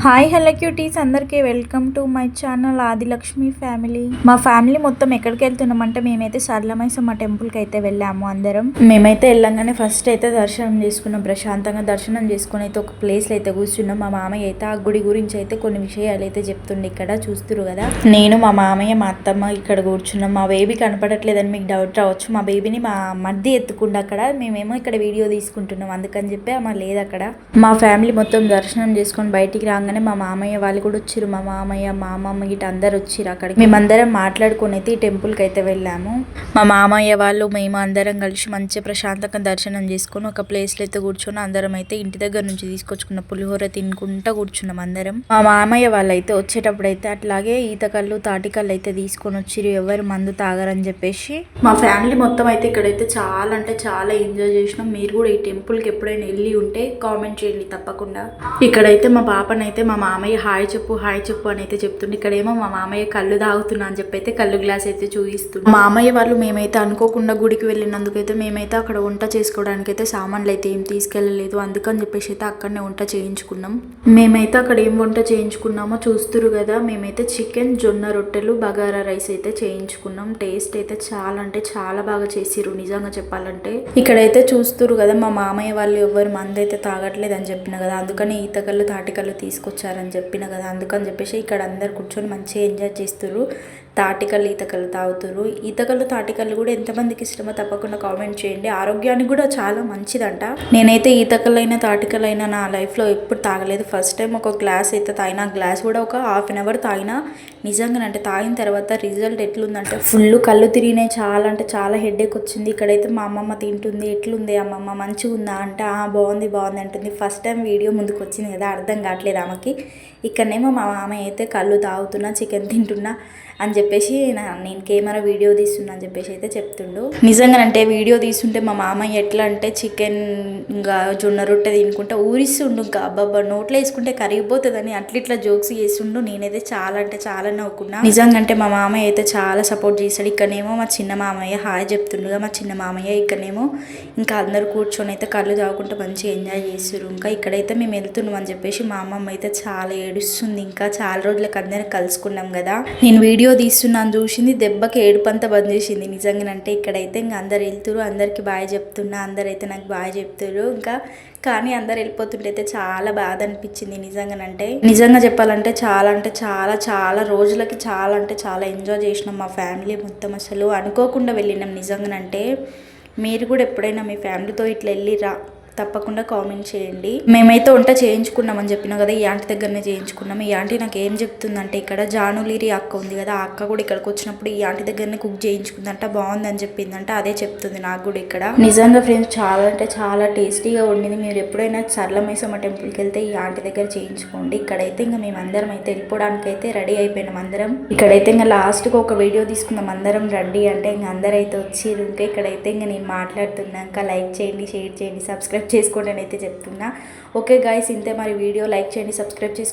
Hi hello cuties అందరికీ welcome to my channel Adilakshmi family. మా family మొత్తం ఎక్కడికి వెళ్తున్నామంటే మేమైతే సరళమైసమ్మ టెంపుల్కి అయితే వెళ్ళాము అందరం. మేమైతే వెళ్ళంగానే ఫస్ట్ అయితే దర్శనం చేసుకున్నాం, ప్రశాంతంగా దర్శనం చేసుకుని అయితే ఒక ప్లేస్లో అయితే కూర్చున్నాం. మా మామయ్య అయితే ఆ గుడి గురించి అయితే కొన్ని విషయాలు అయితే చెప్తుండే. ఇక్కడ చూస్తురు కదా, నేను మా మామయ్య మా అత్తమ్మ ఇక్కడ కూర్చున్నాం. మా బేబీ కనపడట్లేదని మీకు డౌట్ రావచ్చు. మా బేబీని మా మధ్య ఎత్తుకుండా అక్కడ మేమేమో ఇక్కడ వీడియో తీసుకుంటున్నాం, అందుకని చెప్పి అమ్మ లేదు అక్కడ. మా ఫ్యామిలీ మొత్తం దర్శనం చేసుకొని బయటికి రాగానే మా మామయ్య వాళ్ళు కూడా వచ్చారు. మా మామయ్య మా అమ్మమ్మ గిట్ట అందరు వచ్చారు. అక్కడికి మేమందరం మాట్లాడుకుని అయితే ఈ టెంపుల్కి అయితే వెళ్ళాము. మా మామయ్య వాళ్ళు మేము అందరం కలిసి మంచిగా ప్రశాంతంగా దర్శనం చేసుకొని ఒక ప్లేస్లో అయితే కూర్చొని అందరం అయితే ఇంటి దగ్గర నుంచి తీసుకొచ్చుకున్న పులిహోర తినుకుంటా కూర్చున్నాం అందరం. మా మామయ్య వాళ్ళు అయితే వచ్చేటప్పుడు అయితే అట్లాగే ఈతకళ్ళు తాటికళ్ళు అయితే తీసుకొని వచ్చిరు, ఎవరు మందు తాగరని చెప్పేసి. మా ఫ్యామిలీ మొత్తం అయితే ఇక్కడైతే చాలా అంటే చాలా ఎంజాయ్ చేసినాం. మీరు కూడా ఈ టెంపుల్కి ఎప్పుడైనా వెళ్ళి ఉంటే కామెంట్ చేయండి తప్పకుండా. ఇక్కడైతే మా పాపనైతే మా మామయ్య హాయ్ చెప్పు అని అయితే చెప్తుండే. ఇక్కడేమో మా మామయ్య కళ్ళు తాగుతున్నా అని చెప్పి అయితే కళ్ళు గ్లాస్ అయితే చూపిస్తుంది. మా మామయ్య వాళ్ళు మేమైతే అనుకోకుండా గుడికి వెళ్ళినందుకైతే మేమైతే అక్కడ వంట చేసుకోవడానికి అయితే సామాన్లు అయితే ఏం తీసుకెళ్ళలేదు, అందుకని చెప్పేసి అయితే అక్కడనే వంట చేయించుకున్నాం. మేమైతే అక్కడ ఏం వంట చేయించుకున్నామో చూస్తురు కదా, మేమైతే చికెన్ జొన్న రొట్టెలు బగారా రైస్ అయితే చేయించుకున్నాం. టేస్ట్ అయితే చాలా అంటే చాలా బాగా చేసిరు నిజంగా చెప్పాలంటే. ఇక్కడైతే చూస్తురు కదా, మా మామయ్య వాళ్ళు ఎవరు మంది అయితే తాగట్లేదు అని చెప్పిన కదా, అందుకని ఈతకళ్ళు తాటికళ్ళు తీసుకొచ్చారని చెప్పిన కదా, అందుకని చెప్పేసి ఇక్కడ అందరు కూర్చొని మంచిగా ఎంజాయ్ చేస్తున్నారు. తాటికళ్ళు ఈతకళ్ళు తాగుతారు. ఈతకళ్ళు తాటికళ్ళు కూడా ఎంతమందికి ఇష్టమో తప్పకుండా కామెంట్ చేయండి. ఆరోగ్యానికి కూడా చాలా మంచిదంట. నేనైతే ఈతకళ్ళైనా తాటికళ్ళైనా నా లైఫ్లో ఎప్పుడు తాగలేదు. ఫస్ట్ టైం ఒక గ్లాస్ అయితే తాగిన, గ్లాస్ కూడా ఒక హాఫ్ అన్ అవర్ తాగిన. నిజంగా అంటే తాగిన తర్వాత రిజల్ట్ ఎట్లుందంటే ఫుల్ కళ్ళు తిరిగినాయి, చాలా అంటే చాలా హెడేక్ వచ్చింది. ఇక్కడైతే మా అమ్మమ్మ తింటుంది, ఎట్లుంది అమ్మమ్మ మంచిగా ఉందా అంటే బాగుంది అంటుంది. ఫస్ట్ టైం వీడియో ముందుకు వచ్చింది కదా, అర్థం కావట్లేదు ఆమెకి. ఇక్కడనేమో మా మామయ్య అయితే కళ్ళు తాగుతున్నా చికెన్ తింటున్నా అని చెప్పేసి నేను కెమెరా వీడియో తీస్తున్నా అని చెప్పేసి అయితే చెప్తుండు. నిజంగానంటే వీడియో తీస్తుంటే మా మామయ్య ఎట్లా అంటే చికెన్ ఇంకా జొన్న రొట్టె తినుకుంటా ఊరిస్తుండు, ఇంకా అబ్బాబ్బా నోట్లో వేసుకుంటే కరిగిపోతుందని అట్లా జోక్స్ చేస్తుండు. నేనైతే చాలా అంటే చాలా నవ్వుకున్నా. నిజంగా మా మామయ్య అయితే చాలా సపోర్ట్ చేశాడు. ఇక్కడనేమో మా చిన్న మామయ్య హాయ్ చెప్తుండగా మా చిన్న మామయ్య ఇక్కడనేమో ఇంకా అందరు కూర్చొని అయితే కళ్ళు తాగుకుంటూ మంచిగా ఎంజాయ్ చేస్తారు. ఇంకా ఇక్కడైతే మేము వెళ్తున్నాం అని చెప్పేసి మా అమ్మమ్మ అయితే చాలా ఏడుస్తుంది. ఇంకా చాలా రోజులకు అందరం కలుసుకున్నాం కదా, నేను వీడియో తీస్తున్నాను చూసింది దెబ్బకి ఏడుపంతా బంద్ చేసింది. నిజంగానంటే ఇక్కడైతే ఇంకా అందరు వెళ్తురు, అందరికి బాయ్ చెప్తున్నా, అందరైతే నాకు బాయ్ చెప్తారు. ఇంకా కానీ అందరు వెళ్ళిపోతుంటే అయితే చాలా బాధ అనిపించింది. నిజంగా చెప్పాలంటే చాలా అంటే చాలా చాలా రోజులకి చాలా అంటే చాలా ఎంజాయ్ చేసినాం మా ఫ్యామిలీ మొత్తం. అసలు అనుకోకుండా వెళ్ళినాం. నిజంగానంటే మీరు కూడా ఎప్పుడైనా మీ ఫ్యామిలీతో ఇట్లా వెళ్ళిరా తప్పకుండా కామెంట్ చేయండి. మేమైతే వంట చేయించుకున్నామని చెప్పినా కదా, ఈ ఆంటీ దగ్గరనే చేయించుకున్నాం. ఈ ఆంటీ నాకు ఏం చెప్తుందంటే, ఇక్కడ జానులీరి అక్క ఉంది కదా, ఆ అక్క కూడా ఇక్కడికి వచ్చినప్పుడు ఈ ఆంటీ దగ్గరనే కుక్ చేయించుకుందంట, బాగుందని చెప్పిందంట. అదే చెప్తుంది నాకు కూడా ఇక్కడ. నిజంగా ఫ్రెండ్స్ చాలా అంటే చాలా టేస్టీగా వండింది. మీరు ఎప్పుడైనా సరళమైసమ్మ టెంపుల్కి వెళ్తే ఈ ఆంటీ దగ్గర చేయించుకోండి. ఇక్కడైతే ఇంకా మేము అందరం అయితే వెళ్ళిపోవడానికి అయితే రెడీ అయిపోయినాం అందరం. ఇక్కడైతే ఇంకా లాస్ట్గా ఒక వీడియో తీసుకుందాం అందరం రండి అంటే ఇంకా అందరైతే వచ్చిర్రు. ఇంకా ఇక్కడైతే ఇంకా నేను మాట్లాడుతున్నాక లైక్ చేయండి, షేర్ చేయండి, సబ్స్క్రైబ్ చేసుకోండి అని అయితే చెప్తున్నా. ఓకే గైస్, ఇంతే మరి వీడియో. లైక్ చేయండి, సబ్స్క్రైబ్ చేసుకోండి.